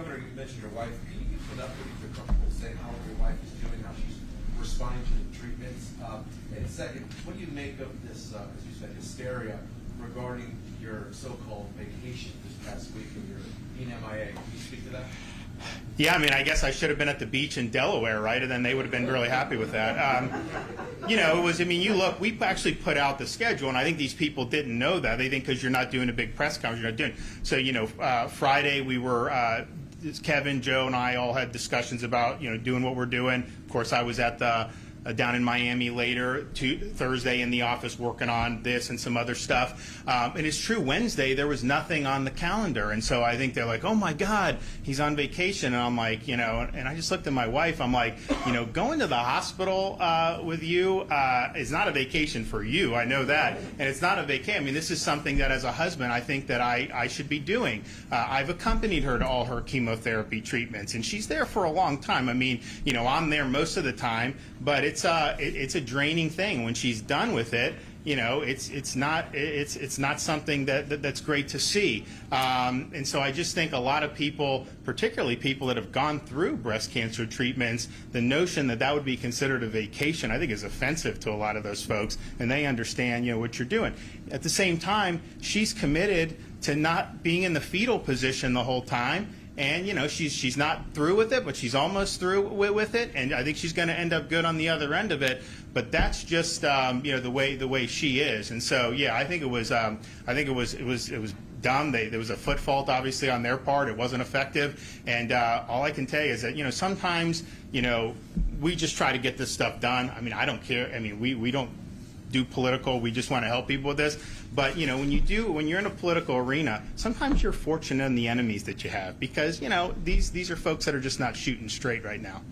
Governor, you mentioned your wife. Can you give an update if you're comfortable saying how your wife is doing, how she's responding to the treatments? And second, what do you make of this, as you said, hysteria regarding your so-called vacation this past week and your being MIA? Can you speak to that? Yeah, I mean, I guess I should have been at the beach in Delaware, right? And then they would have been really happy with that. You know, it was, I mean, you look, we actually put out the schedule, and I think these people didn't know that. They think because you're not doing a big press conference, you're not doing. So, you know, Friday we were, Kevin, Joe, and I all had discussions about, you know, doing what we're doing. Of course, I was at the, down in Miami later, Thursday in the office working on this and some other stuff. And it's true, Wednesday there was nothing on the calendar. And so I think they're like, oh my God, he's on vacation. And I'm like, you know, and I just looked at my wife, I'm like, you know, going to the hospital with you is not a vacation for you. I know that. And it's not a vacation. I mean, this is something that as a husband, I think that I should be doing. I've accompanied her to all her chemotherapy treatments, and she's there for a long time. I mean, you know, I'm there most of the time, but it's a draining thing. When she's done with it, you know, it's not something that's great to see. And so I just think a lot of people, particularly people that have gone through breast cancer treatments, the notion that that would be considered a vacation, I think is offensive to a lot of those folks, and they understand, you know, what you're doing. At the same time, she's committed to not being in the fetal position the whole time. And, you know, she's not through with it, but she's almost through with it, and I think she's going to end up good on the other end of it. But that's just you know, the way she is. And so, yeah, I think it was dumb. There was a foot fault, obviously, on their part. It wasn't effective. And all I can tell you is that, you know, sometimes, you know, we just try to get this stuff done. I mean, I don't care. I mean, we don't do political. We just want to help people with this. But, you know, when you're in a political arena, sometimes you're fortunate in the enemies that you have, because, you know, these are folks that are just not shooting straight right now.